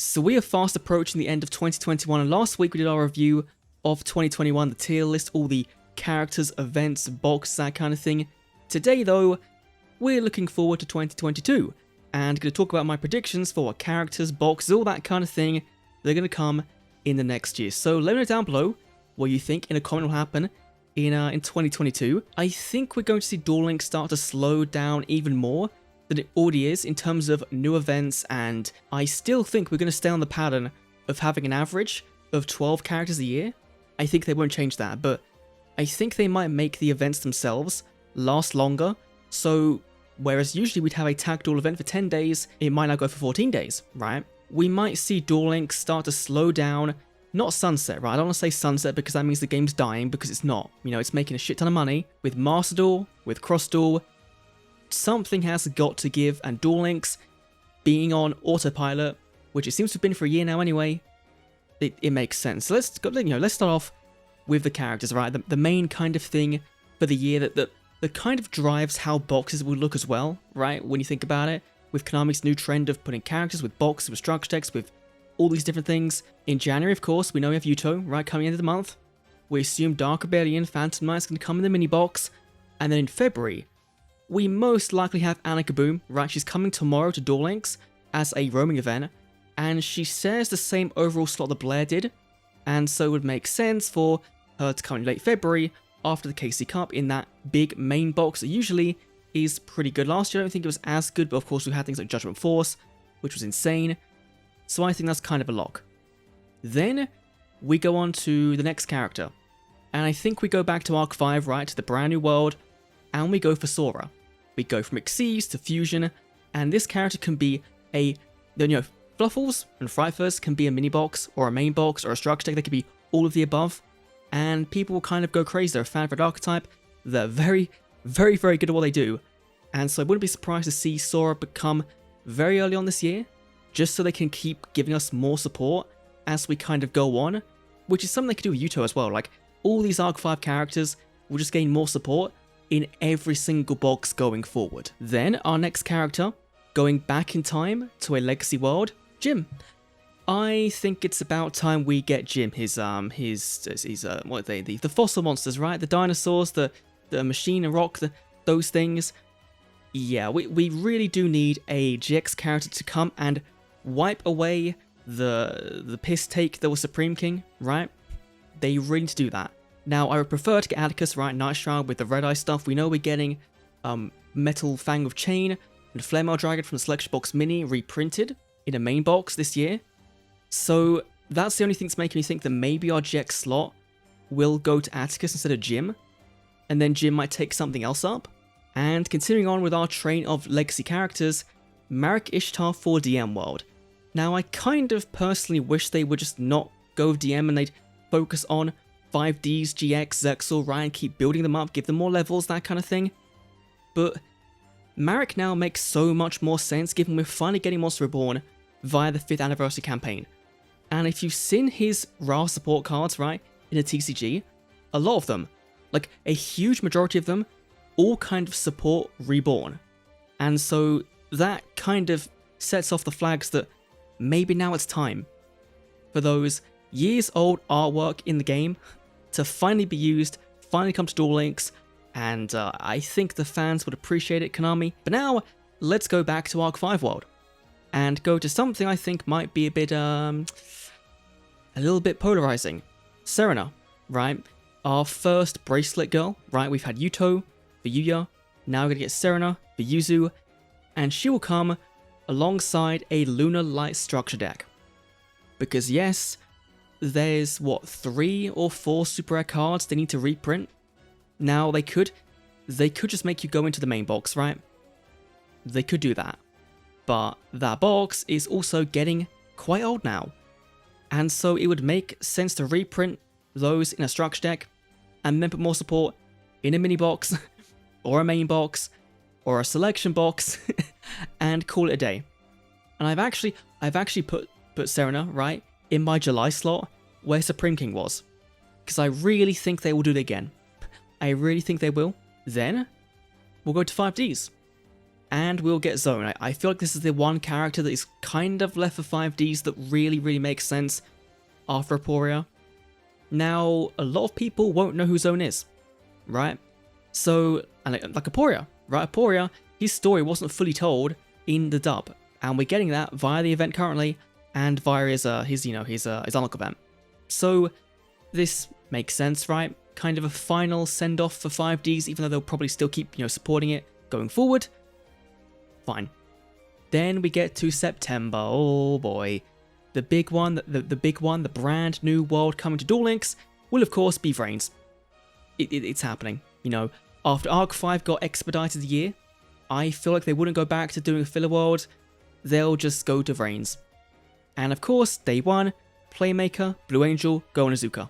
So we are fast approaching the end of 2021, and last week we did our review of 2021, the tier list, all the characters, events, boxes, that kind of thing. Today though, we're looking forward to 2022, and going to talk about my predictions for what characters, boxes, all that kind of thing that are going to come in the next year. So let me know down below what you think in a comment will happen in 2022. I think we're going to see Duel Links start to slow down even more than it already is in terms of new events, and I still think we're going to stay on the pattern of having an average of 12 characters a year. I think they won't change that, but I think they might make the events themselves last longer. So whereas usually we'd have a tag duel event for 10 days, it might now go for 14 days, right? We might see Duel Links start to slow down, not sunset, right? I don't want to say sunset because that means the game's dying, because it's not. You know, it's making a shit ton of money. With Master Duel, with Cross Duel, something has got to give, and Duel Links being on autopilot, which it seems to have been for a year now anyway, it makes sense. So let's go, let's start off with the characters, right? The main kind of thing for the year that kind of drives how boxes will look as well, right? When you think about it, with Konami's new trend of putting characters with boxes, with structure decks, with all these different things. In January, of course, we know we have Yuto, right, coming into the month. We assume Dark Rebellion, Phantom Knight's going to come in the mini box. And then in February, we most likely have Anna Kaboom, right? She's coming tomorrow to Duel Links as a roaming event, and she shares the same overall slot that Blair did, and so it would make sense for her to come in late February after the KC Cup in that big main box that usually is pretty good. Last year I don't think it was as good, but of course we had things like Judgment Force, which was insane, so I think that's kind of a lock. Then we go on to the next character, and I think we go back to Arc 5, right, to the brand new world, and we go for Sora. We go from Xyz to Fusion, and this character can be Fluffles and Frightfurs can be a mini box, or a main box, or a structure deck. They could be all of the above, and people will kind of go crazy. They're a fan of an archetype. They're very, very, very good at what they do, and so I wouldn't be surprised to see Sora become very early on this year, just so they can keep giving us more support as we kind of go on, which is something they could do with Yuto as well. Like, all these Arc 5 characters will just gain more support in every single box going forward. Then our next character, going back in time to a legacy world, Jim. I think it's about time we get Jim his what are they, the fossil monsters, right? The dinosaurs, the machine and rock, those things. Yeah, we really do need a GX character to come and wipe away the piss take that was Supreme King, right? They really need to do that. Now, I would prefer to get Atticus, right, Night Shroud with the Red Eye stuff. We know we're getting Metal Fang of Chain and Flame Dragon from the Selection Box Mini reprinted in a main box this year. So that's the only thing that's making me think that maybe our GX slot will go to Atticus instead of Jim, and then Jim might take something else up. And continuing on with our train of legacy characters, Marek Ishtar for DM World. Now, I kind of personally wish they would just not go with DM and they'd focus on 5Ds, GX, Zexal, Ryan, keep building them up, give them more levels, that kind of thing. But Marek now makes so much more sense given we're finally getting Monster Reborn via the 5th anniversary campaign. And if you've seen his RA support cards, right, in a TCG, a lot of them, like a huge majority of them, all kind of support Reborn. And so that kind of sets off the flags that maybe now it's time for those years old artwork in the game to finally be used, finally come to Duel Links, and I think the fans would appreciate it, Konami. But now, let's go back to Arc 5 World, and go to something I think might be a bit, a little bit polarizing. Serena, right? Our first bracelet girl, right? We've had Yuto for Yuya, now we're gonna get Serena for Yuzu, and she will come alongside a Lunar Light structure deck. Because yes, there's, what, 3 or 4 super rare cards they need to reprint? Now, they could just make you go into the main box, right? They could do that. But that box is also getting quite old now. And so it would make sense to reprint those in a structure deck, and then put more support in a mini box, or a main box, or a selection box, and call it a day. And I've actually put Serena, right, in my July slot where Supreme King was, because I really think they will do it again. I really think they will. Then we'll go to 5Ds. and we'll get Zone. I feel like this is the one character that is kind of left for 5Ds that really makes sense after Aporia. Now, a lot of people won't know who Zone is, right? So, and like Aporia, right? Aporia, his story wasn't fully told in the dub, and we're getting that via the event currently, and via his unlock event. So, this makes sense, right? Kind of a final send-off for 5Ds, even though they'll probably still keep, supporting it going forward. Fine. Then we get to September. Oh boy. The big one, the brand new world coming to Duel Links will of course be Vrains. It's happening. After Arc 5 got expedited a year, I feel like they wouldn't go back to doing a filler world. They'll just go to Vrains. And of course, day 1, Playmaker, Blue Angel, Go Onizuka.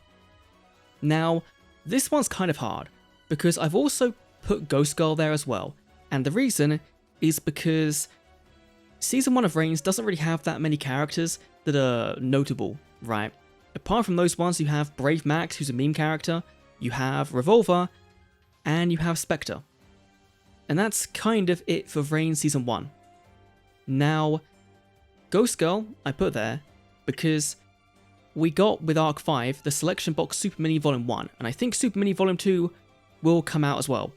Now, this one's kind of hard, because I've also put Ghost Girl there as well, and the reason is because Season 1 of Vrains doesn't really have that many characters that are notable, right? Apart from those ones, you have Brave Max, who's a meme character, you have Revolver, and you have Spectre. And that's kind of it for Vrains Season 1. Now, Ghost Girl, I put there, because we got, with Arc 5, the Selection Box Super Mini Volume 1, and I think Super Mini Volume 2 will come out as well.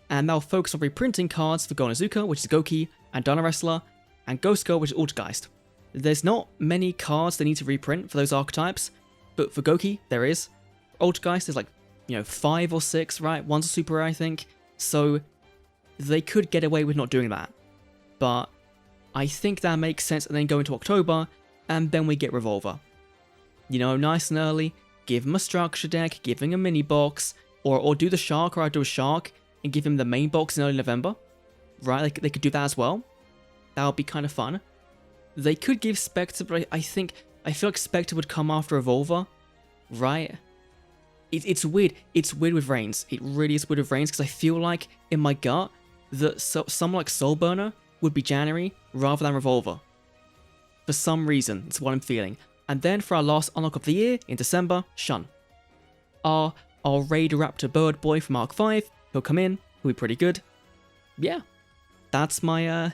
And they'll focus on reprinting cards for Go Onizuka, which is Goki, and Dino Wrestler, and Ghost Girl, which is Altergeist. There's not many cards they need to reprint for those archetypes, but for Goki, there is. Altergeist, there's like, 5 or 6, right? One's a super rare, I think. So, they could get away with not doing that. But I think that makes sense, and then go into October, and then we get Revolver. Nice and early, give him a structure deck, give him a mini box, or do the Shark, or I'd do a Shark, and give him the main box in early November. Right, they could do that as well. That would be kind of fun. They could give Spectre, but I feel like Spectre would come after Revolver, right? It's weird. It's weird with Vrains. It really is weird with Vrains, because I feel like, in my gut, that someone like Soulburner would be January rather than Revolver. For some reason, that's what I'm feeling. And then for our last unlock of the year, in December, Shun. Our Raideraptor Bird Boy from Arc 5, he'll come in, he'll be pretty good. Yeah, that's my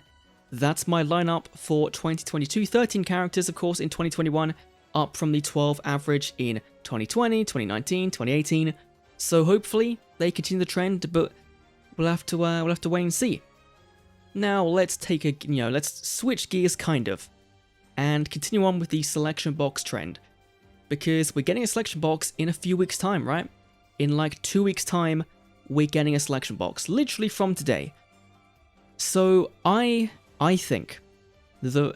lineup for 2022. 13 characters, of course, in 2021, up from the 12 average in 2020, 2019, 2018. So hopefully they continue the trend, but we'll have to wait and see. Now let's let's switch gears kind of, and continue on with the selection box trend, because we're getting a selection box in a few weeks' time, right? In like 2 weeks' time, we're getting a selection box, literally from today. So I think that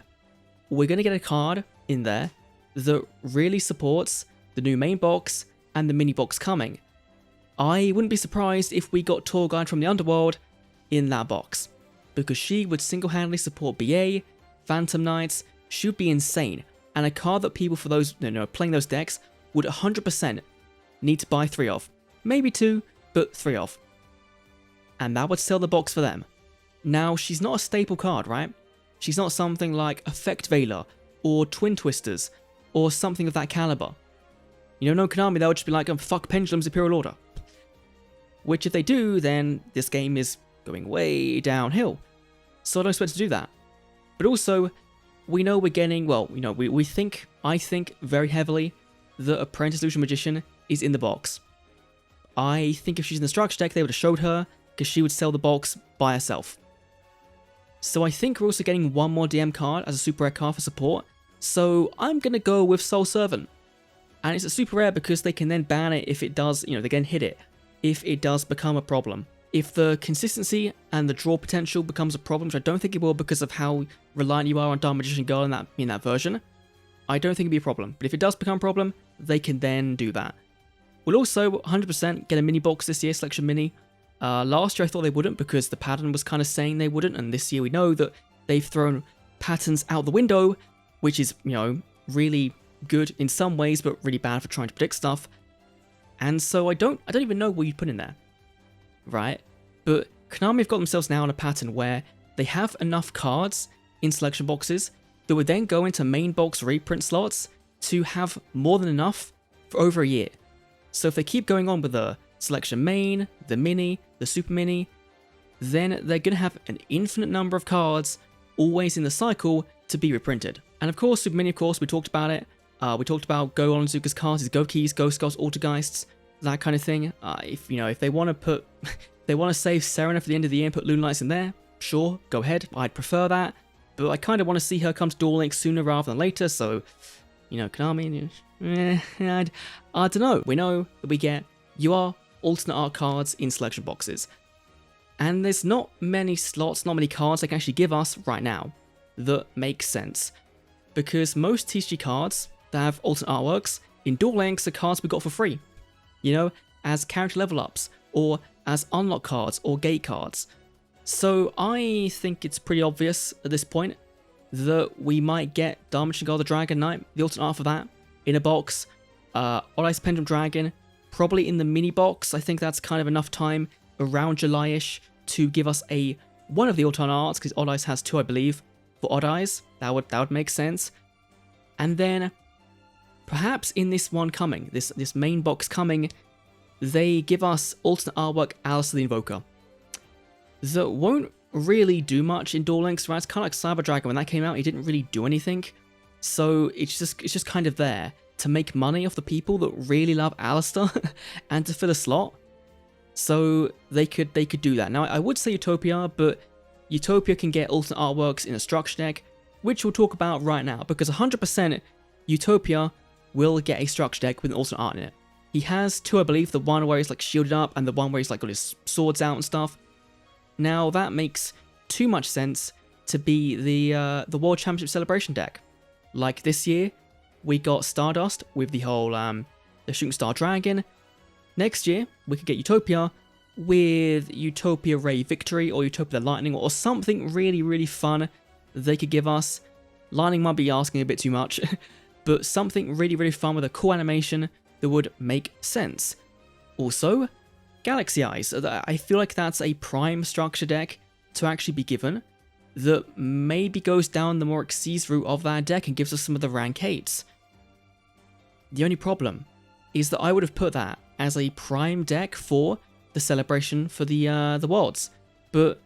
we're going to get a card in there that really supports the new main box and the mini box coming. I wouldn't be surprised if we got Tour Guide from the Underworld in that box, because she would single-handedly support BA, Phantom Knights. She would be insane, and a card that people for those playing those decks would 100% need to buy 3 of. Maybe 2, but 3 of. And that would sell the box for them. Now, she's not a staple card, right? She's not something like Effect Veiler, or Twin Twisters, or something of that caliber. No Konami, they'll just be like, fuck Pendulum's Imperial Order. Which if they do, then this game is going way downhill. So I don't expect to do that. But also, we know we're getting, I think very heavily that Apprentice Illusion Magician is in the box. I think if she's in the structure deck, they would have showed her, because she would sell the box by herself. So I think we're also getting one more DM card as a super rare card for support, so I'm going to go with Soul Servant. And it's a super rare because they can then ban it if it does, they can hit it, if it does become a problem. If the consistency and the draw potential becomes a problem, which I don't think it will because of how reliant you are on Dark Magician Girl in that version, I don't think it'd be a problem. But if it does become a problem, they can then do that. We'll also 100% get a mini box this year, Selection Mini. Last year I thought they wouldn't because the pattern was kind of saying they wouldn't, and this year we know that they've thrown patterns out the window, which is, really good in some ways, but really bad for trying to predict stuff. And so I don't even know what you'd put in there, right? But Konami have got themselves now on a pattern where they have enough cards in selection boxes that would then go into main box reprint slots to have more than enough for over a year. So if they keep going on with the selection main, the mini, the super mini, then they're going to have an infinite number of cards always in the cycle to be reprinted. And of course, with Mini, of course, we talked about it. We talked about Go Onzuka's cards, his Go Keys, Go Skulls, Altergeists, that kind of thing. If they want to put, they want to save Serena for the end of the year and put Lunalights in there, sure, go ahead. I'd prefer that, but I kind of want to see her come to Duel Links sooner rather than later. So, Konami, I don't know. We know that we get UR alternate art cards in selection boxes, and there's not many slots, not many cards they can actually give us right now that make sense, because most TCG cards that have alternate artworks in Duel Links are cards we got for free, as character level ups or as unlock cards or gate cards. So I think it's pretty obvious at this point that we might get Dimension Guard the Dragon Knight, the alternate art for that, in a box. Odd Eyes Pendulum Dragon, probably in the mini box. I think that's kind of enough time around July-ish to give us one of the alternate arts, because Odd Eyes has 2, I believe, for Odd Eyes. That would make sense. And then perhaps in this one coming, this main box coming, they give us alternate artwork Alistair the Invoker. That won't really do much in Duel Links, right? It's kind of like Cyber Dragon. When that came out, it didn't really do anything. So it's just kind of there to make money off the people that really love Alistair and to fill a slot. So they could do that. Now I would say Utopia, but Utopia can get alternate artworks in a structure deck, which we'll talk about right now, because 100% Utopia will get a structure deck with an alternate art in it. He has 2, I believe, the one where he's like shielded up and the one where he's like got his swords out and stuff. Now that makes too much sense to be the World Championship Celebration deck. Like this year, we got Stardust with the whole the Shooting Star Dragon. Next year, we could get Utopia with Utopia Ray Victory or Utopia Lightning or something really, really fun they could give us. Lightning might be asking a bit too much, but something really, really fun with a cool animation that would make sense. Also, Galaxy Eyes. I feel like that's a prime structure deck to actually be given that maybe goes down the more Xyz route of that deck and gives us some of the rank 8s. The only problem is that I would have put that as a prime deck for the celebration for the Worlds, but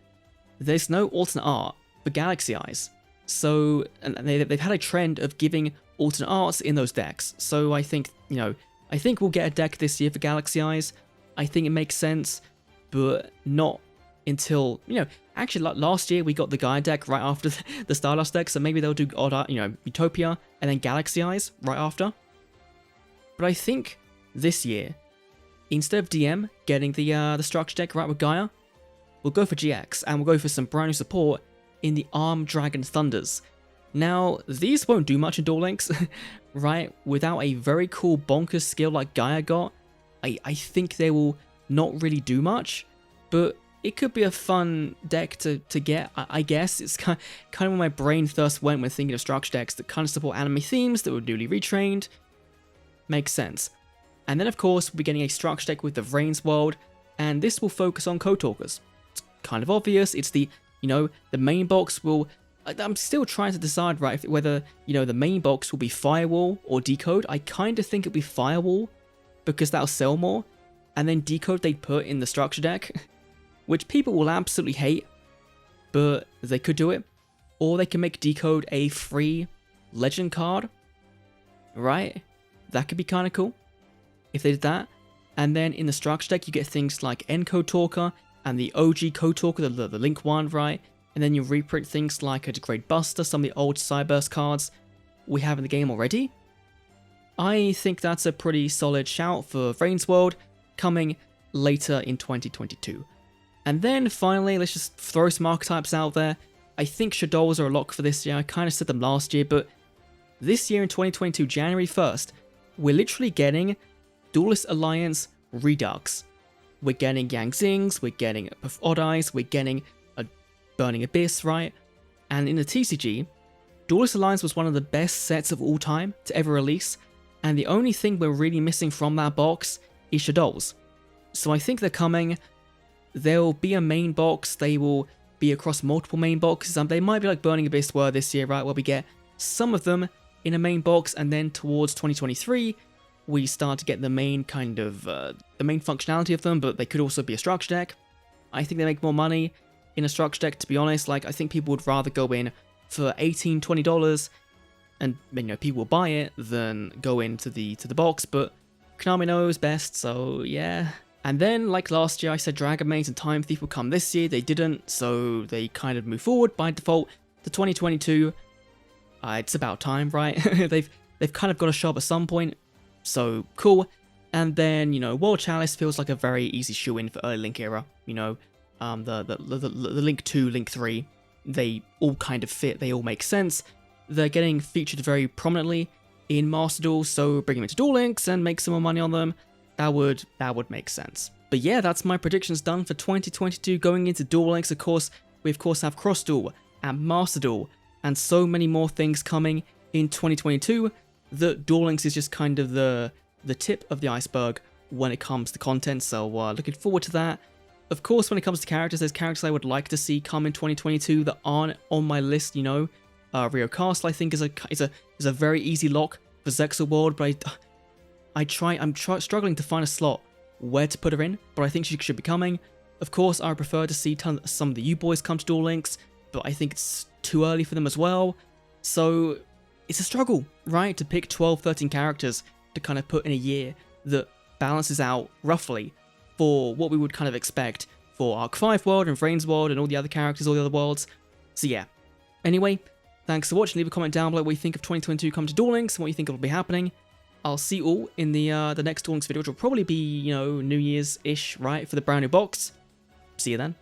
there's no alternate art for Galaxy Eyes. So and they've had a trend of giving alternate arts in those decks. So I think, I think we'll get a deck this year for Galaxy Eyes. I think it makes sense, but not until, actually last year we got the Gaia deck right after the Stardust deck, so maybe they'll do Utopia and then Galaxy Eyes right after. But I think this year, instead of DM getting the structure deck right with Gaia, we'll go for GX and we'll go for some brand new support in the Arm Dragon Thunders. Now, these won't do much in Duel Links, right? Without a very cool bonkers skill like Gaia got, I think they will not really do much, but it could be a fun deck to get, I guess. It's kind of where my brain first went when thinking of structure decks that kind of support anime themes that were newly retrained. Makes sense. And then, of course, we'll be getting a structure deck with the Vrain's World, and this will focus on Code Talkers. It's kind of obvious. It's the main box will... I'm still trying to decide, right, whether, the main box will be Firewall or Decode. I kind of think it'll be Firewall, because that'll sell more, and then Decode they'd put in the structure deck, which people will absolutely hate, but they could do it. Or they can make Decode a free legend card, right? That could be kind of cool if they did that. And then in the structure deck, you get things like Encode Talker and the OG Code Talker, the Link one, right? And then you reprint things like a Degrade Buster, some of the old Cyberburst cards we have in the game already. I think that's a pretty solid shout for Vrain's World coming later in 2022. And then finally, let's just throw some archetypes out there. I think Shadows are a lock for this year. I kind of said them last year, but this year in 2022, January 1st, we're literally getting Duelist Alliance Redux. We're getting Yang Zings, we're getting Odd Eyes, we're getting a Burning Abyss, right? And in the TCG, Duelist Alliance was one of the best sets of all time to ever release, and the only thing we're really missing from that box is Shadows. So I think they're coming. There'll be a main box, they will be across multiple main boxes, and they might be like Burning Abyss were this year, right, where we get some of them in a main box, and then towards 2023, we start to get the main kind of, the main functionality of them, but they could also be a structure deck. I think they make more money in a structure deck, to be honest. Like, I think people would rather go in for $18, $20 and, you know, people will buy it than go into the box, but Konami knows best, so yeah. And then, like last year, I said Dragon Maid and Time Thief would come this year. They didn't, so they kind of moved forward by default to 2022. It's about time, right? they've kind of got to show up at some point, so cool. And then, you know, World Chalice feels like a very easy shoe-in for early Link era. You know, the Link 2, Link 3, they all kind of fit, they all make sense. They're getting featured very prominently in Master Duel, so bring them into Duel Links and make some more money on them. That would make sense. But yeah, that's my predictions done for 2022 going into Duel Links. Of course, we have Cross Duel and Master Duel and so many more things coming in 2022 that Duel Links is just kind of the tip of the iceberg when it comes to content, so looking forward to that. Of course, when it comes to characters, there's characters I would like to see come in 2022 that aren't on my list, you know. Rio Castle, I think, is a very easy lock for Zexal World, but I'm struggling to find a slot where to put her in, but I think she should be coming. Of course, I would prefer to see some of the U-Boys come to Duel Links, but I think it's too early for them as well. So it's a struggle, right, to pick 12, 13 characters to kind of put in a year that balances out roughly for what we would kind of expect for Arc 5 World and Vrain's World and all the other characters, all the other worlds. So yeah. Anyway, thanks for watching. Leave a comment down below what you think of 2022 come to Duel Links and what you think will be happening. I'll see you all in the next Duel Links video, which will probably be, you know, New Year's-ish, right, for the brand new box. See you then.